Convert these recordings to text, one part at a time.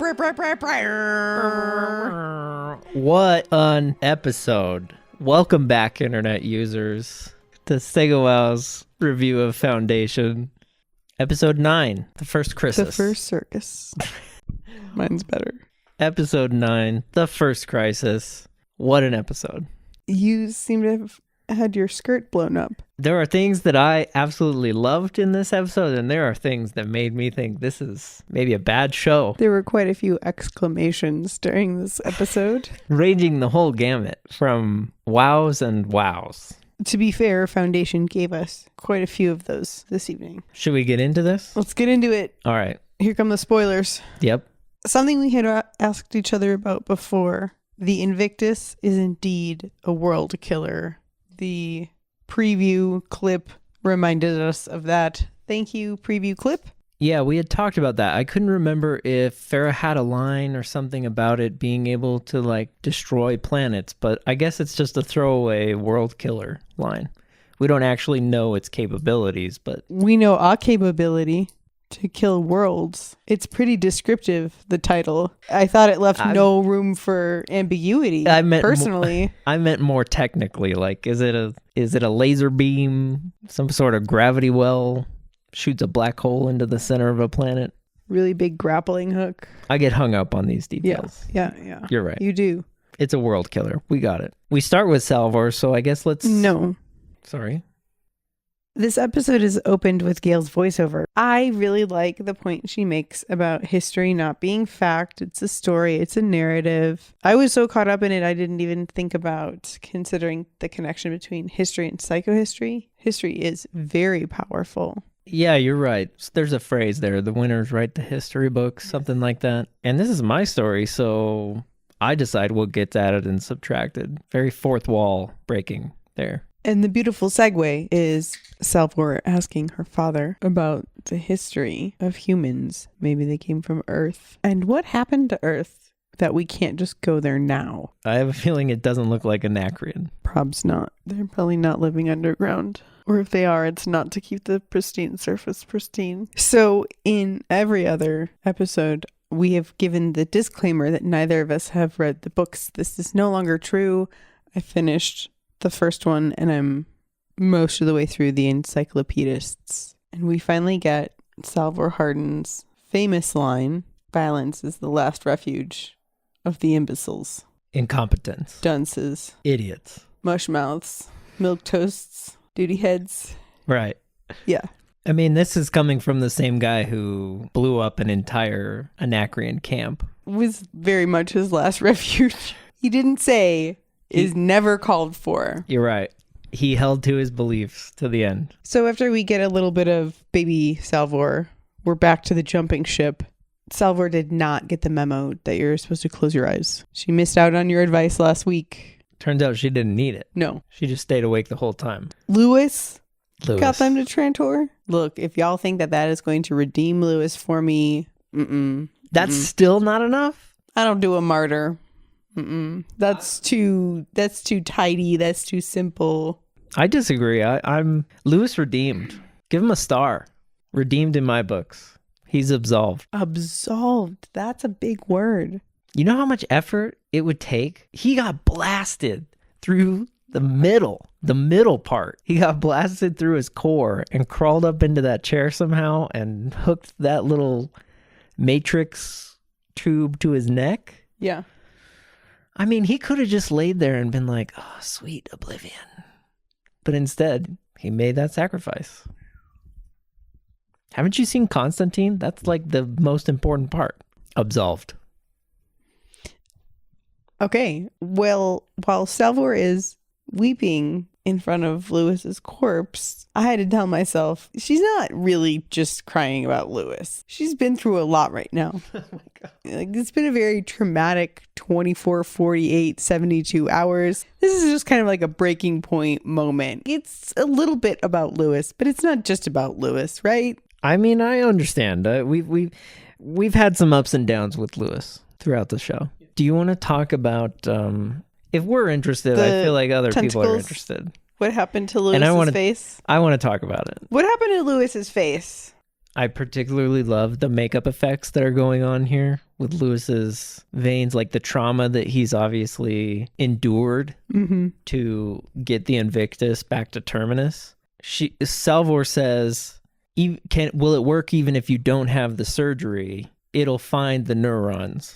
What an episode. Welcome back, internet users, to Segawow's review of Foundation. Episode 9, The First Crisis. The First Circus. Mine's better. Episode 9, The First Crisis. What an episode. You seem to have had your skirt blown up. There are things that I absolutely loved in this episode, and there are things that made me think this is maybe a bad show. There were quite a few exclamations during this episode. Ranging the whole gamut from wows and wows. To be fair, Foundation gave us quite a few of those this evening. Should we get into this? Let's get into it. All right. Here come the spoilers. Yep. Something we had asked each other about before. The Invictus is indeed a world killer. The preview clip reminded us of that. Thank you, preview clip. Yeah, we had talked about that. I couldn't remember if Phara had a line or something about it being able to, destroy planets, but I guess it's just a throwaway world killer line. We don't actually know its capabilities, but... We know our capability to kill worlds. It's pretty descriptive, the title. I thought it left no room for ambiguity, personally. I meant more technically, is it a laser beam, some sort of gravity well, shoots a black hole into the center of a planet? Really big grappling hook. I get hung up on these details. Yeah. You're right. You do. It's a world killer. We got it. We start with Salvor, so I guess let's... No. Sorry. This episode is opened with Gale's voiceover. I really like the point she makes about history not being fact. It's a story. It's a narrative. I was so caught up in it, I didn't even think about considering the connection between history and psychohistory. History is very powerful. Yeah, you're right. There's a phrase there. The winners write the history books, something like that. And this is my story, so I decide what gets added and subtracted. Very fourth wall breaking there. And the beautiful segue is Salvor asking her father about the history of humans. Maybe they came from Earth. And what happened to Earth that we can't just go there now? I have a feeling it doesn't look like Anacreon. Probs not. They're probably not living underground. Or if they are, it's not to keep the pristine surface pristine. So in every other episode, we have given the disclaimer that neither of us have read the books. This is no longer true. I finished the first one and I'm most of the way through the Encyclopedists. And we finally get Salvor Hardin's famous line, "Violence is the last refuge of the imbeciles." Incompetence. Dunces. Idiots. Mushmouths. Milquetoasts. Duty heads. Right. Yeah. I mean, this is coming from the same guy who blew up an entire Anacreon camp. Was very much his last refuge. He didn't say... is never called for. You're right. He held to his beliefs to the end. So after we get a little bit of baby Salvor, we're back to the jumping ship. Salvor did not get the memo that you're supposed to close your eyes. She missed out on your advice last week. Turns out she didn't need it. No. She just stayed awake the whole time. Lewis got them to Trantor. Look, if y'all think that is going to redeem Lewis for me, That's still not enough? I don't do a martyr. That's too tidy. That's too simple. I disagree. I'm Lewis redeemed. Give him a star. Redeemed in my books. He's absolved. Absolved. That's a big word. You know how much effort it would take? He got blasted through the middle part. He got blasted through his core and crawled up into that chair somehow and hooked that little matrix tube to his neck. Yeah. I mean, he could have just laid there and been like, oh, sweet oblivion. But instead, he made that sacrifice. Haven't you seen Constantine? That's the most important part. Absolved. Okay. Well, while Salvor is weeping in front of Lewis's corpse, I had to tell myself, she's not really just crying about Lewis. She's been through a lot right now. Oh my God. It's been a very traumatic 24, 48, 72 hours. This is just kind of like a breaking point moment. It's a little bit about Lewis, but it's not just about Lewis, right? I mean, I understand. We've had some ups and downs with Lewis throughout the show. Do you want to talk about... if we're interested, I feel like other people are interested. What happened to Lewis's face? I want to talk about it. What happened to Lewis's face? I particularly love the makeup effects that are going on here with Lewis's veins, like the trauma that he's obviously endured to get the Invictus back to Terminus. Salvor says, will it work even if you don't have the surgery? It'll find the neurons.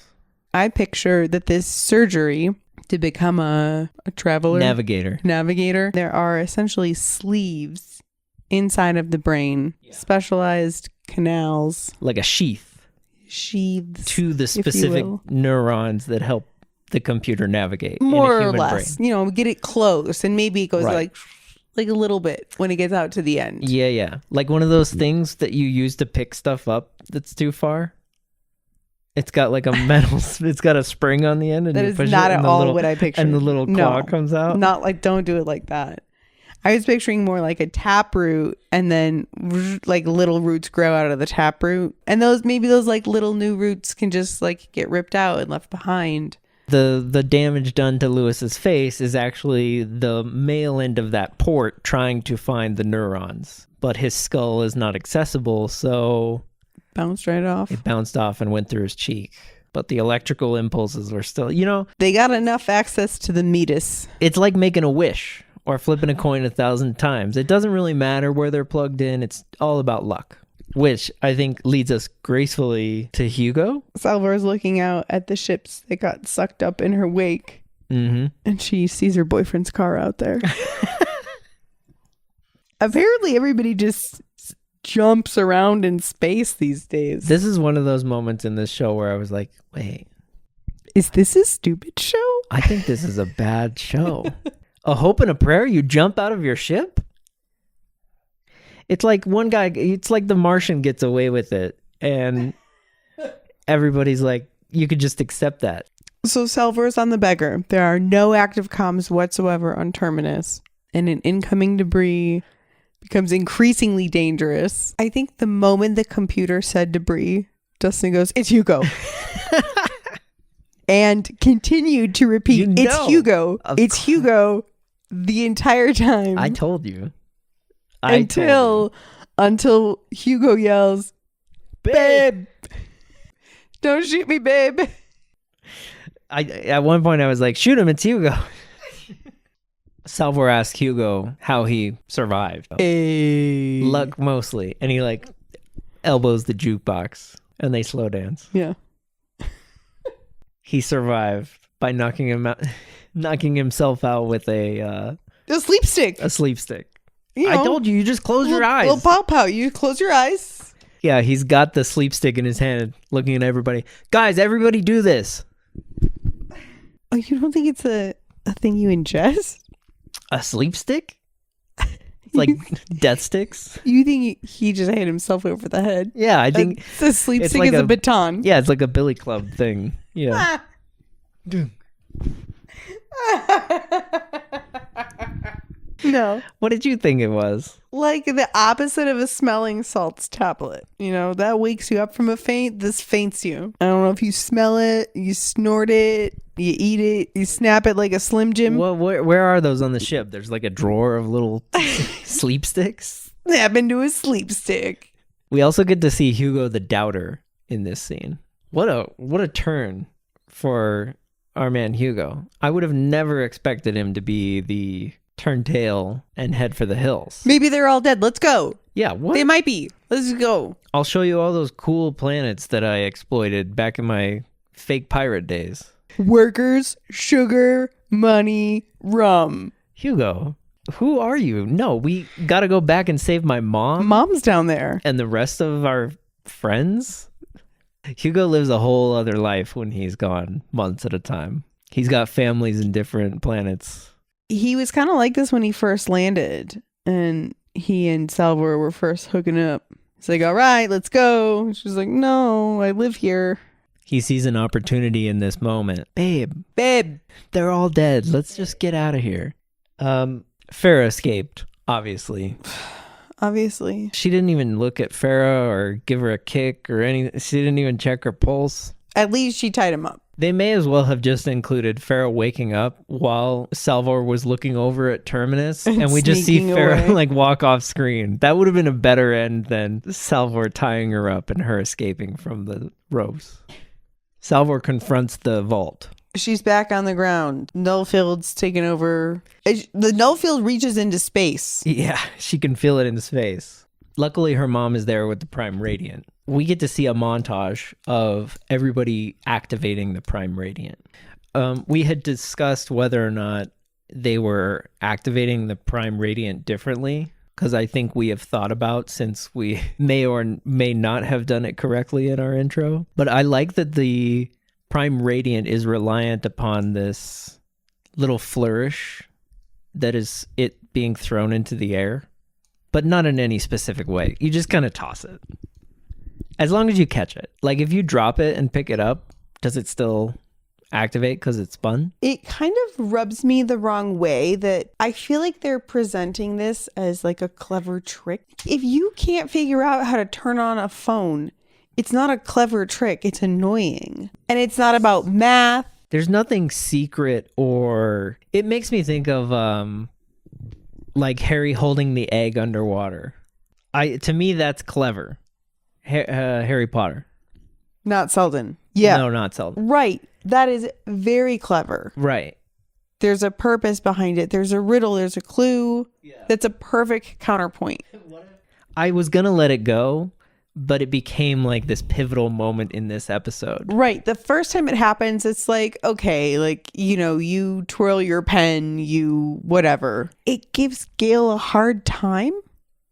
I picture that this surgery to become a traveler. Navigator. There are essentially sleeves inside of the brain, specialized canals. Like a sheaths to the specific neurons that help the computer navigate. More in a or human less. brain. Get it close, and maybe it goes like a little bit when it gets out to the end. Yeah. Like one of those things that you use to pick stuff up that's too far. It's got like a metal, it's got a spring on the end. And that you is push not it at all what I pictured. And the little claw comes out. Not like, don't do it like that. I was picturing more like a taproot, and then like little roots grow out of the taproot. And maybe those like little new roots can just like get ripped out and left behind. The damage done to Lewis's face is actually the male end of that port trying to find the neurons. But his skull is not accessible, so... Bounced right off. It bounced off and went through his cheek. But the electrical impulses were still, They got enough access to the meatus. It's like making a wish or flipping a coin 1,000 times. It doesn't really matter where they're plugged in. It's all about luck. Which I think leads us gracefully to Hugo. Salvor is looking out at the ships that got sucked up in her wake. And she sees her boyfriend's car out there. Apparently everybody just jumps around in space these days. This is one of those moments in this show where I was like, wait. Is this a stupid show? I think this is a bad show. A hope and a prayer? You jump out of your ship? It's like it's like the Martian gets away with it. And everybody's like, you could just accept that. So Salvor is on the Beggar. There are no active comms whatsoever on Terminus. And an incoming debris becomes increasingly dangerous. I think the moment the computer said debris, Dustin goes, "It's Hugo." And continued to repeat, "It's Hugo. It's Hugo," the entire time. I told you. Until Hugo yells, "Babe! Don't shoot me, babe." At one point I was like, "Shoot him, it's Hugo." Salvor asked Hugo how he survived. Luck mostly. And he like elbows the jukebox and they slow dance. Yeah. He survived by knocking himself out with a sleep stick. A sleep stick. I told you just close your eyes. Little pow pow. You close your eyes. Yeah, he's got the sleep stick in his hand, looking at everybody. Guys, everybody do this. Oh, you don't think it's a thing you ingest? A sleep stick? It's like death sticks? You think he just hit himself over the head? Yeah, I think the sleep stick is a baton. Yeah, it's like a billy club thing. Yeah. No. What did you think it was? Like the opposite of a smelling salts tablet. That wakes you up from a faint. This faints you. I don't know if you smell it, you snort it, you eat it, you snap it like a Slim Jim. Well, where are those on the ship? There's like a drawer of little sleep sticks. Snap into a sleep stick. We also get to see Hugo the Doubter in this scene. What a turn for our man Hugo. I would have never expected him to be the turn tail and head for the hills. Maybe they're all dead. Let's go. Yeah, what? They might be. Let's go. I'll show you all those cool planets that I exploited back in my fake pirate days. Workers, sugar, money, rum. Hugo, who are you? No, we gotta go back and save my mom. Mom's down there. And the rest of our friends. Hugo lives a whole other life when he's gone months at a time. He's got families in different planets. He was kind of like this when he first landed, and he and Salvor were first hooking up. He's like, "All right, let's go." She's like, "No, I live here." He sees an opportunity in this moment. Babe, they're all dead. Let's just get out of here. Phara escaped, obviously. Obviously. She didn't even look at Phara or give her a kick or anything. She didn't even check her pulse. At least she tied him up. They may as well have just included Phara waking up while Salvor was looking over at Terminus, and we just see Phara like walk off screen. That would have been a better end than Salvor tying her up and her escaping from the ropes. Salvor confronts the vault. She's back on the ground. Nullfield's taken over. The Nullfield reaches into space. Yeah, she can feel it in space. Luckily, her mom is there with the Prime Radiant. We get to see a montage of everybody activating the Prime Radiant. We had discussed whether or not they were activating the Prime Radiant differently, because I think we have thought about, since we may or may not have done it correctly in our intro. But I like that the Prime Radiant is reliant upon this little flourish that is it being thrown into the air, but not in any specific way. You just kind of toss it. As long as you catch it. Like if you drop it and pick it up, does it still activate because it's spun? It kind of rubs me the wrong way that I feel like they're presenting this as like a clever trick. If you can't figure out how to turn on a phone, it's not a clever trick. It's annoying. And it's not about math. There's nothing secret, or it makes me think of like Harry holding the egg underwater. To me, that's clever. Harry Potter. Not Selden. Yeah. No, not Selden. Right. That is very clever. Right. There's a purpose behind it. There's a riddle. There's a clue. Yeah. That's a perfect counterpoint. I was going to let it go, but it became like this pivotal moment in this episode. Right. The first time it happens, it's like, okay, like, you know, you twirl your pen, you whatever. It gives Gail a hard time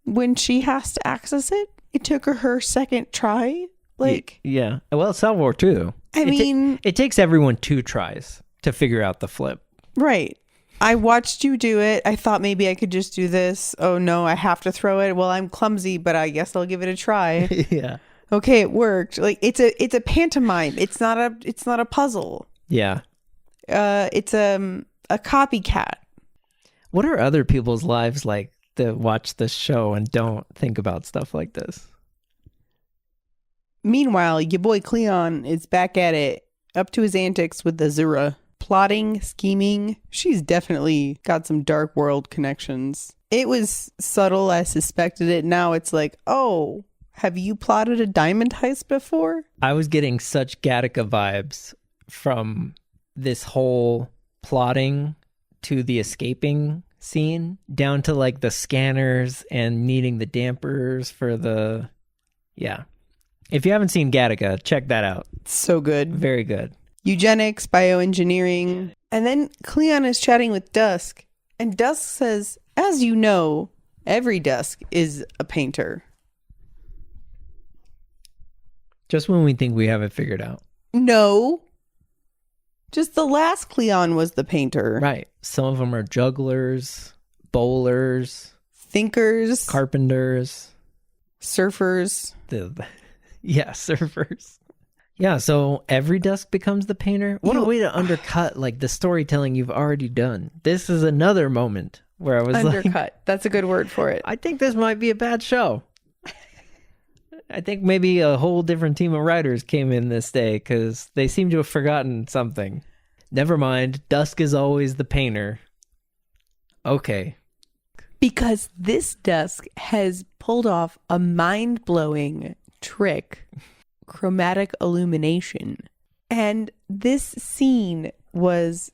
when she has to access it. It took her second try. Like, yeah. Well, Salvor too. I mean, it takes everyone 2 tries to figure out the flip. Right. I watched you do it. I thought maybe I could just do this. Oh no, I have to throw it. Well, I'm clumsy, but I guess I'll give it a try. Yeah. Okay, it worked. Like it's a pantomime. It's not a puzzle. Yeah. It's a copycat. What are other people's lives like that watch this show and don't think about stuff like this? Meanwhile, your boy Cleon is back at it, up to his antics with Azura. Plotting, scheming. She's definitely got some dark world connections. It was subtle. I suspected it. Now it's like, oh, have you plotted a diamond heist before? I was getting such Gattaca vibes from this whole plotting to the escaping scene, down to like the scanners and needing the dampers for the... Yeah. If you haven't seen Gattaca, check that out. So good. Very good. Eugenics, bioengineering. And then Cleon is chatting with Dusk. And Dusk says, as you know, every Dusk is a painter. Just when we think we have it figured out. No. Just the last Cleon was the painter. Right. Some of them are jugglers, bowlers, thinkers, carpenters, surfers. Yeah, surfers. Yeah, so every Dusk becomes the painter. What a way to undercut like the storytelling you've already done. This is another moment where I was undercut. That's a good word for it. I think this might be a bad show. I think maybe a whole different team of writers came in this day because they seem to have forgotten something. Never mind. Dusk is always the painter. Okay. Because this Dusk has pulled off a mind-blowing trick. Chromatic illumination. And this scene was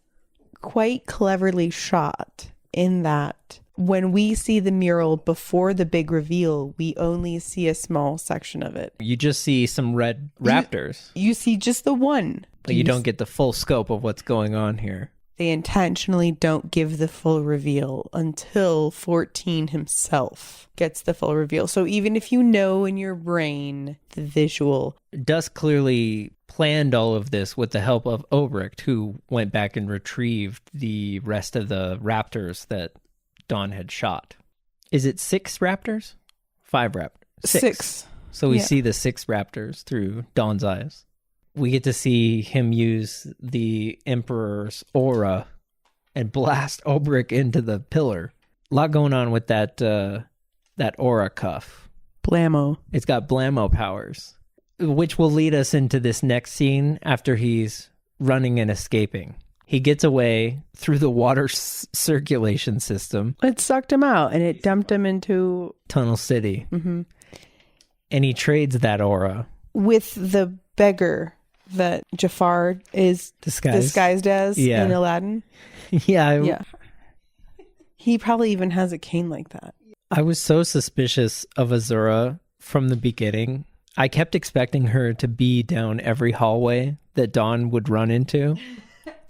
quite cleverly shot in that when we see the mural before the big reveal, we only see a small section of it. You just see some red raptors. You see just the one. But you don't get the full scope of what's going on here. They intentionally don't give the full reveal until 14 himself gets the full reveal. So even if you know in your brain the visual. Dusk clearly planned all of this with the help of Obrecht, who went back and retrieved the rest of the raptors that Dawn had shot. Is it 6 raptors? 5 raptors? 6. So we see the 6 raptors through Dawn's eyes. We get to see him use the Emperor's aura and blast Obrecht into the pillar. A lot going on with that aura cuff. Blammo. It's got blammo powers, which will lead us into this next scene after he's running and escaping. He gets away through the water circulation system. It sucked him out and it dumped him into Tunnel City. Mm-hmm. And he trades that aura with the Beggar that Jafar is disguised as in Aladdin? Yeah. He probably even has a cane like that. I was so suspicious of Azura from the beginning. I kept expecting her to be down every hallway that Dawn would run into.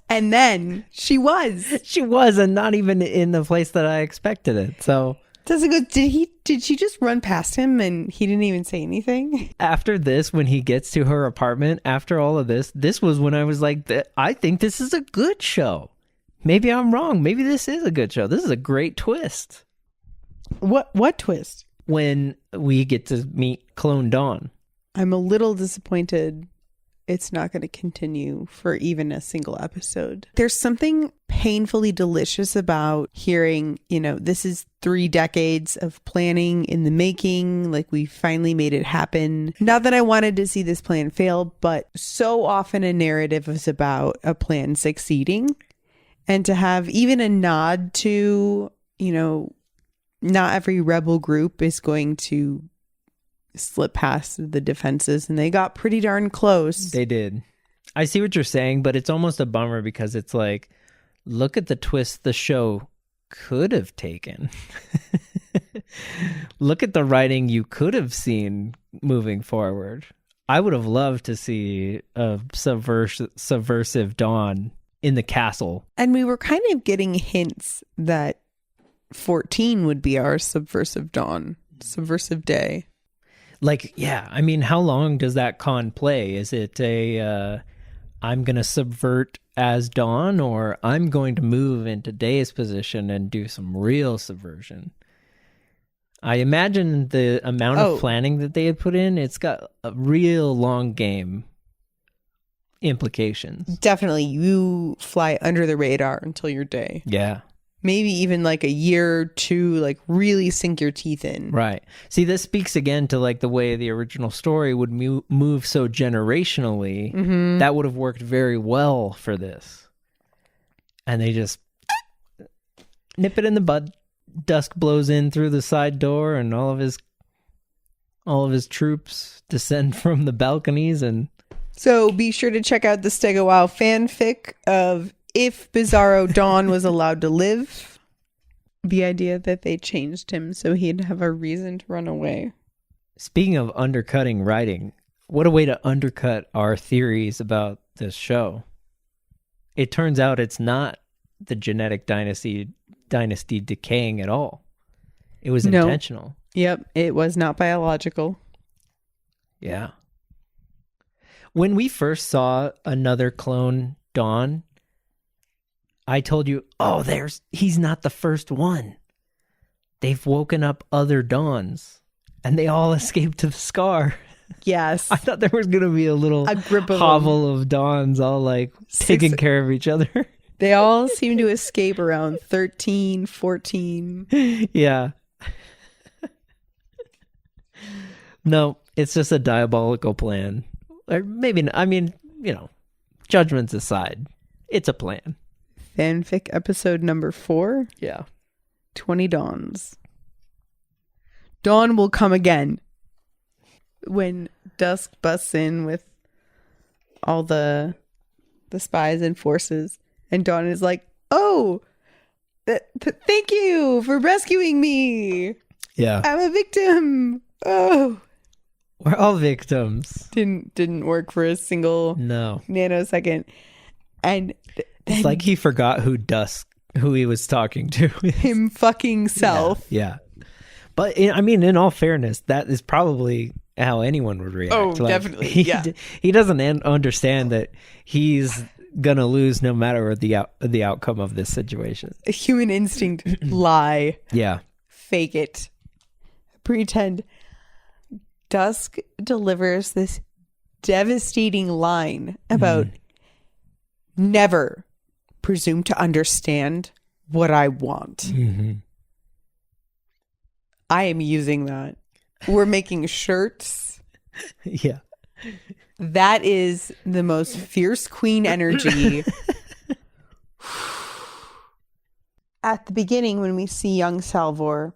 And then she was. She was, and not even in the place that I expected it. So did she just run past him and he didn't even say anything? After this, when he gets to her apartment, after all of this was when I was like, I think this is a good show. Maybe I'm wrong. Maybe this is a good show. This is a great twist. What twist? When we get to meet Clone Dawn. I'm a little disappointed it's not going to continue for even a single episode. There's something painfully delicious about hearing, this is 3 decades of planning in the making. Like, we finally made it happen. Not that I wanted to see this plan fail, but so often a narrative is about a plan succeeding. And to have even a nod to, not every rebel group is going to slip past the defenses, and they got pretty darn close. They did. I see what you're saying, but it's almost a bummer because it's like, look at the twist the show could have taken. Look at the writing you could have seen moving forward. I would have loved to see a subversive Dawn in the castle. And we were kind of getting hints that 14 would be our subversive Dawn, subversive day. Like, yeah, I mean, how long does that con play? Is it I'm going to subvert as Dawn, or I'm going to move into Day's position and do some real subversion? I imagine the amount of planning that they had put in, it's got a real long game implications. Definitely. You fly under the radar until your day. Yeah. Maybe even like a year or two, like really sink your teeth in. Right. See, this speaks again to like the way the original story would move so generationally. Mm-hmm. That would have worked very well for this. And they just nip it in the bud. Dusk blows in through the side door, and all of his troops descend from the balconies. And so be sure to check out the Stego Wow fanfic of if Bizarro Dawn was allowed to live. The idea that they changed him so he'd have a reason to run away. Speaking of undercutting writing, what a way to undercut our theories about this show. It turns out it's not the genetic dynasty decaying at all. It was intentional. Yep, it was not biological. Yeah. When we first saw another clone Dawn, I told you, he's not the first one. They've woken up other Dawns, and they all escaped to the Scar. Yes. I thought there was going to be a group hovel of Dawns all like taking care of each other. They all seem to escape around 13, 14. Yeah. No, it's just a diabolical plan. Or maybe, judgments aside, it's a plan. Fanfic episode number 4. Yeah. 20 Dawns. Dawn will come again. When Dusk busts in with all the spies and forces, and Dawn is like, thank you for rescuing me. Yeah. I'm a victim. Oh. We're all victims. Didn't work for a single nanosecond. And it's like he forgot who he was talking to. Him fucking self. Yeah. But in all fairness, that is probably how anyone would react. Oh, definitely. He doesn't understand that he's gonna lose no matter the outcome of this situation. A human instinct. Lie. Yeah. Fake it. Pretend. Dusk delivers this devastating line about never presume to understand what I want. Mm-hmm. I am using that. We're making shirts. Yeah. That is the most fierce queen energy. At the beginning, when we see young Salvor,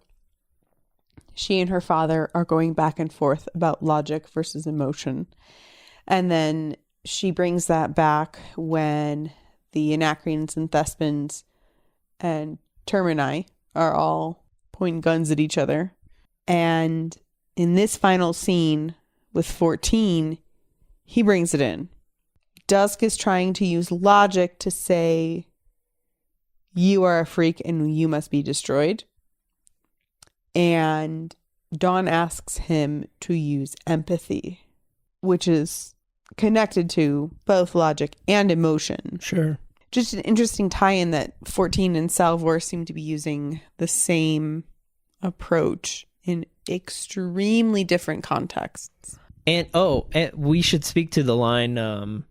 she and her father are going back and forth about logic versus emotion. And then she brings that back when the Anacreons and Thespins and Termini are all pointing guns at each other. And in this final scene with 14, he brings it in. Dusk is trying to use logic to say, you are a freak and you must be destroyed. And Dawn asks him to use empathy, which is connected to both logic and emotion. Sure. Just an interesting tie-in that 14 and Salvor seem to be using the same approach in extremely different contexts. And we should speak to the line,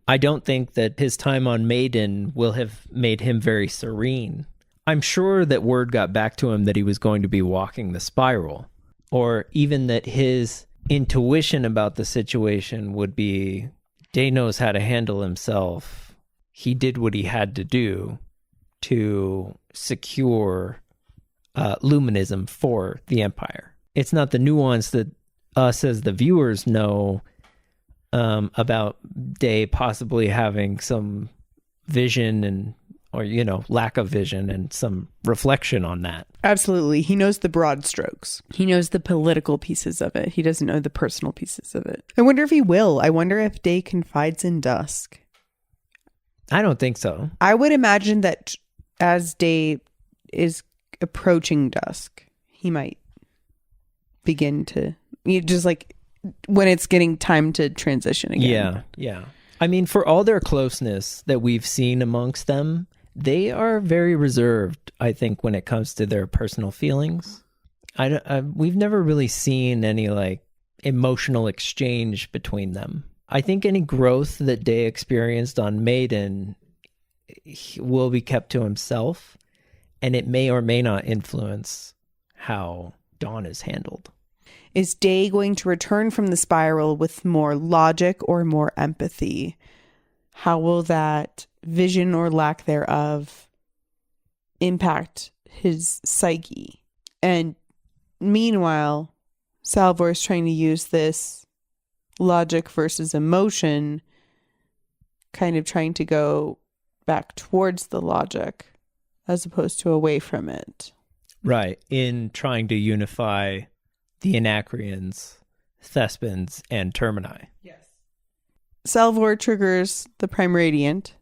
I don't think that his time on Maiden will have made him very serene. I'm sure that word got back to him that he was going to be walking the spiral, or even that his intuition about the situation would be, Day knows how to handle himself. He did what he had to do to secure luminism for the Empire. It's not the nuance that us as the viewers know about Day possibly having some vision or lack of vision and some reflection on that. Absolutely. He knows the broad strokes. He knows the political pieces of it. He doesn't know the personal pieces of it. I wonder if he will. I wonder if Day confides in Dusk. I don't think so. I would imagine that as Day is approaching Dusk, he might begin to, just like when it's getting time to transition again. Yeah. I mean, for all their closeness that we've seen amongst them, they are very reserved, I think, when it comes to their personal feelings. We've never really seen any emotional exchange between them. I think any growth that Day experienced on Maiden will be kept to himself, and it may or may not influence how Dawn is handled. Is Day going to return from the spiral with more logic or more empathy? How will that vision or lack thereof impact his psyche? And meanwhile, Salvor is trying to use this logic versus emotion, kind of trying to go back towards the logic as opposed to away from it. Right. In trying to unify the Anacreons, Thespins, and Termini. Yes. Salvor triggers the Prime Radiant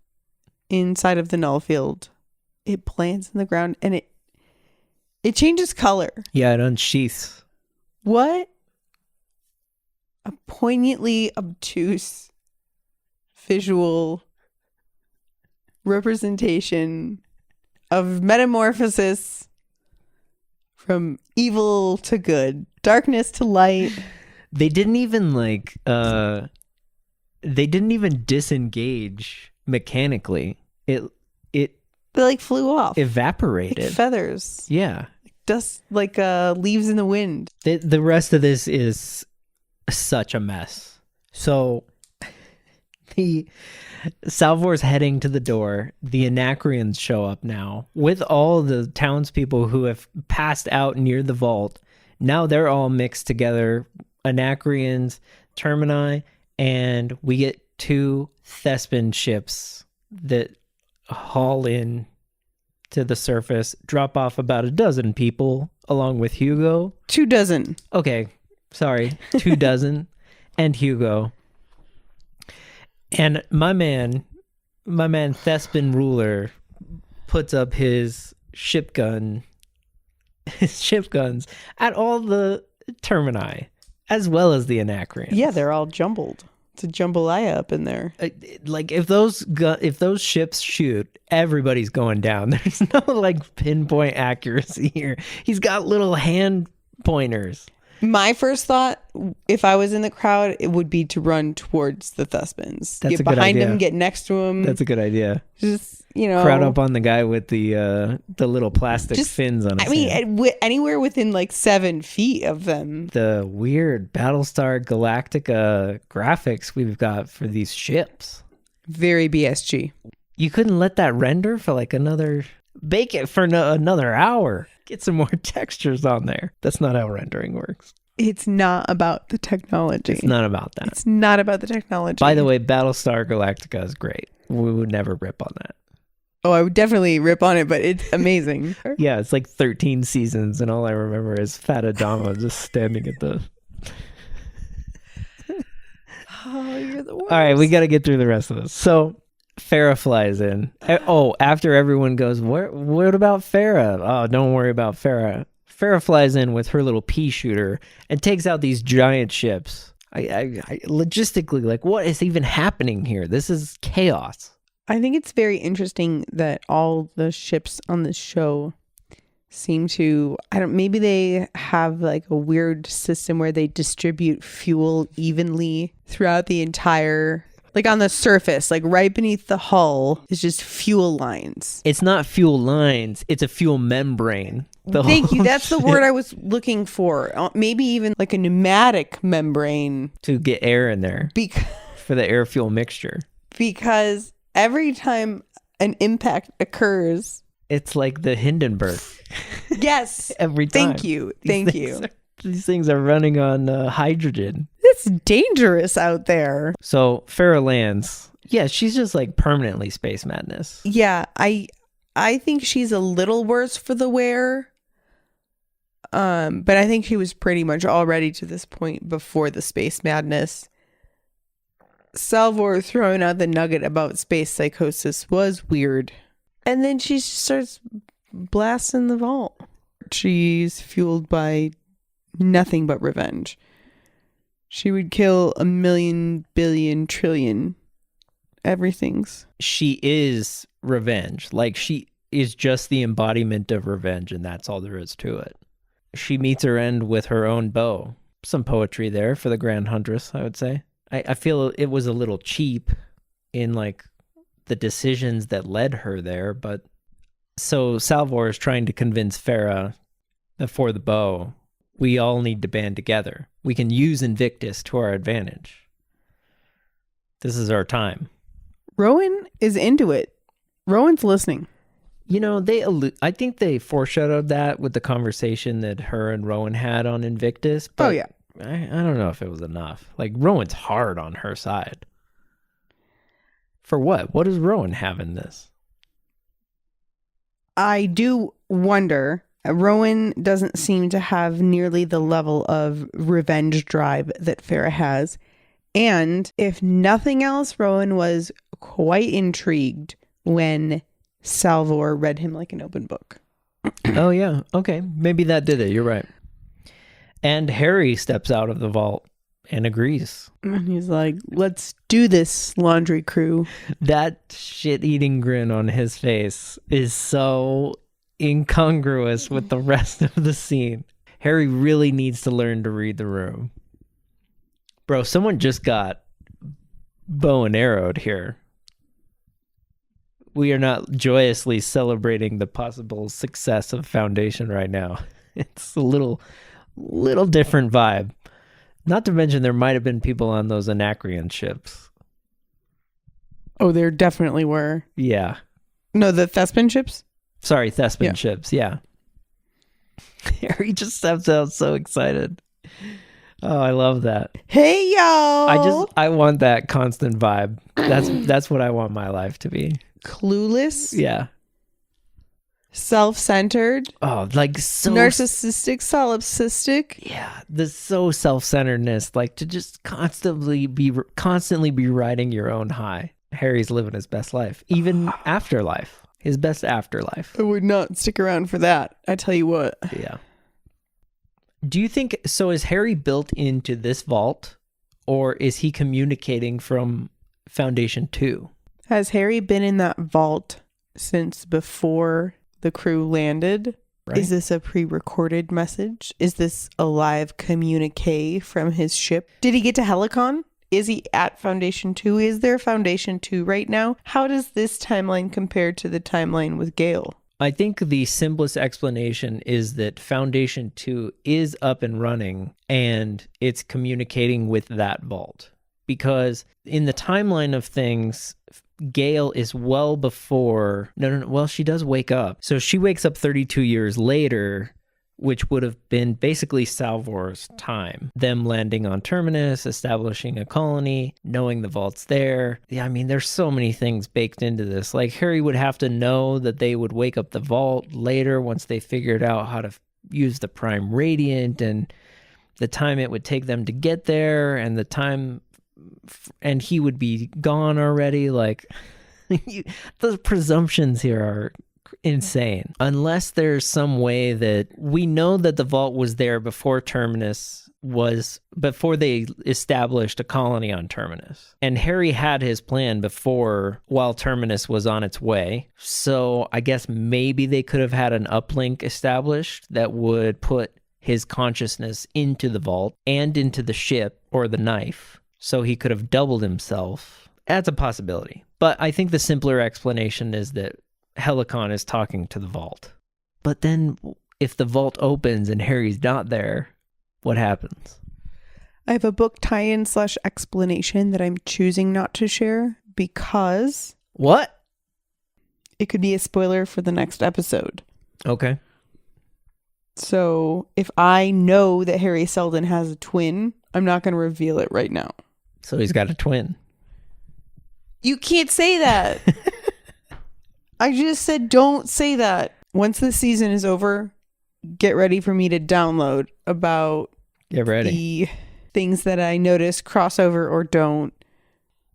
inside of the null field. It plants in the ground and it changes color. Yeah, it unsheaths. What a poignantly obtuse visual representation of metamorphosis from evil to good, darkness to light. They didn't even disengage mechanically. It They flew off. Evaporated. Like feathers. Yeah. Dust leaves in the wind. The rest of this is such a mess. So the Salvor's heading to the door. The Anacreons show up now with all the townspeople who have passed out near the vault. Now they're all mixed together. Anacreons, Termini, and we get 2 Thespin ships that haul in to the surface, drop off about a dozen people along with Hugo. 2 dozen. Okay, sorry, 2 dozen and Hugo. And my man Thespin Ruler puts up his ship guns at all the Termini, as well as the Anacreons. Yeah, they're all jumbled. It's a jambalaya up in there. If those ships shoot, everybody's going down. There's no pinpoint accuracy here. He's got little hand pointers. My first thought, if I was in the crowd, it would be to run towards the Thespins. That's get behind him, get next to him. That's a good idea. Just, crowd up on the guy with the little plastic fins on his hand. Anywhere within 7 feet of them. The weird Battlestar Galactica graphics we've got for these ships. Very BSG. You couldn't let that render for bake it for another hour. Get some more textures on there. That's not how rendering works. It's not about the technology. It's not about that. It's not about the technology. By the way, Battlestar Galactica is great. We would never rip on that. Oh, I would definitely rip on it, but it's amazing. Yeah, it's like 13 seasons, and all I remember is Fat Adama just standing at the... Oh, you're the worst. All right, we got to get through the rest of this. So Phara flies in. Oh, after everyone goes, what about Phara? Oh, don't worry about Phara. Phara flies in with her little pea shooter and takes out these giant ships. I logistically, like, what is even happening here? This is chaos. I think it's very interesting that all the ships on this show seem to, maybe they have like a weird system where they distribute fuel evenly throughout the entire, like on the surface, like right beneath the hull is just fuel lines. It's not fuel lines, it's a fuel membrane. Thank you. That's the word I was looking for. Maybe even like a pneumatic membrane. To get air in there for the air fuel mixture. Because every time an impact occurs, it's like the Hindenburg. Yes. Every time. Thank you. Thank you. These things are running on hydrogen. It's dangerous out there. So Phara lands. Yeah, she's just like permanently space madness. Yeah, I think she's a little worse for the wear. But I think she was pretty much already to this point before the space madness. Salvor throwing out the nugget about space psychosis was weird. And then she starts blasting the vault. She's fueled by nothing but revenge. She would kill 1,000,000,000, billion, trillion everythings. She is revenge. Like, she is just the embodiment of revenge, and that's all there is to it. She meets her end with her own bow. Some poetry there for the Grand Huntress, I would say. I feel it was a little cheap in like the decisions that led her there, but so Salvor is trying to convince Phara that for the bow, we all need to band together. We can use Invictus to our advantage. This is our time. Rowan is into it. Rowan's listening. You know, I think they foreshadowed that with the conversation that her and Rowan had on Invictus. But oh, yeah. I don't know if it was enough. Like, Rowan's hard on her side. For what? What does Rowan have in this? I do wonder. Rowan doesn't seem to have nearly the level of revenge drive that Phara has. And if nothing else, Rowan was quite intrigued when Salvor read him like an open book. Oh, yeah. Okay. Maybe that did it. You're right. And Harry steps out of the vault and agrees. And he's like, let's do this, laundry crew. That shit-eating grin on his face is so incongruous with the rest of the scene. Harry really needs to learn to read the room. Bro, someone just got bow and arrowed here. We are not joyously celebrating the possible success of Foundation right now. It's a little different vibe. Not to mention there might have been people on those Anacreon ships. Oh, there definitely were. Yeah. No, the Thespin ships? Sorry, Thespin ships, yeah. Harry just steps out so excited. Oh, I love that. Hey, y'all! I want that constant vibe. That's what I want my life to be. Clueless? Yeah. Self-centered? Oh, like so... narcissistic, solipsistic? Yeah, the so self-centeredness, like to just constantly be riding your own high. Harry's living his best life, even afterlife. His best afterlife. I would not stick around for that. I tell you what. Yeah. Do you think, so is Harry built into this vault, or is he communicating from Foundation 2? Has Harry been in that vault since before the crew landed? Right. Is this a pre-recorded message? Is this a live communique from his ship? Did he get to Helicon? Is he at Foundation 2? Is there Foundation 2 right now? How does this timeline compare to the timeline with Gale? I think the simplest explanation is that Foundation 2 is up and running and it's communicating with that vault. Because in the timeline of things, Gale is well before... No. Well, she does wake up. So she wakes up 32 years later which would have been basically Salvor's time. Them landing on Terminus, establishing a colony, knowing the vault's there. Yeah, I mean, there's so many things baked into this. Like, Harry would have to know that they would wake up the vault later once they figured out how to use the Prime Radiant, and the time it would take them to get there, and the time, and he would be gone already. Like, the presumptions here are insane. Unless there's some way that we know that the vault was there before they established a colony on Terminus. And Harry had his plan before, while Terminus was on its way. So I guess maybe they could have had an uplink established that would put his consciousness into the vault and into the ship or the knife. So he could have doubled himself. That's a possibility. But I think the simpler explanation is that Helicon is talking to the vault. But then if the vault opens and Harry's not there, what happens? I have a book tie-in / explanation that I'm choosing not to share because... What? It could be a spoiler for the next episode. Okay. So if I know that Harry Seldon has a twin, I'm not going to reveal it right now. So he's got a twin. You can't say that. I just said don't say that. Once the season is over, get ready for me to download about the things that I notice, crossover or don't.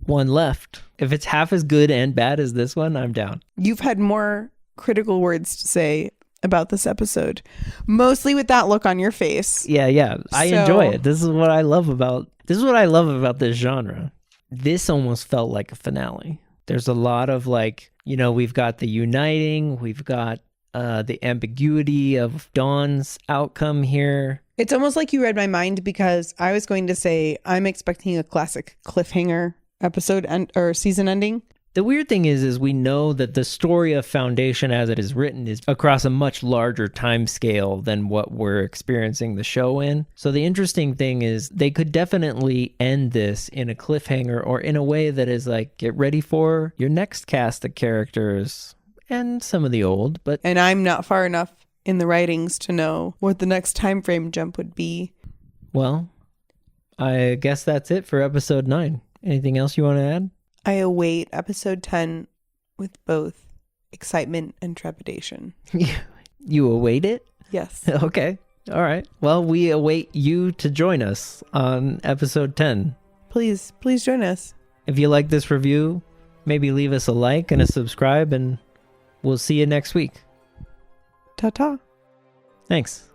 One left. If it's half as good and bad as this one, I'm down. You've had more critical words to say about this episode, mostly with that look on your face. Yeah. I enjoy it. This is what I love about this genre. This almost felt like a finale. There's a lot of we've got the uniting, we've got the ambiguity of Dawn's outcome here. It's almost like you read my mind, because I was going to say I'm expecting a classic cliffhanger episode or season ending. The weird thing is we know that the story of Foundation as it is written is across a much larger time scale than what we're experiencing the show in. So the interesting thing is they could definitely end this in a cliffhanger or in a way that is like, get ready for your next cast of characters and some of the old. And I'm not far enough in the writings to know what the next time frame jump would be. Well, I guess that's it for episode 9. Anything else you want to add? I await episode 10 with both excitement and trepidation. You await it? Yes. Okay. All right. Well, we await you to join us on episode 10. Please join us. If you like this review, maybe leave us a like and a subscribe, and we'll see you next week. Ta-ta. Thanks.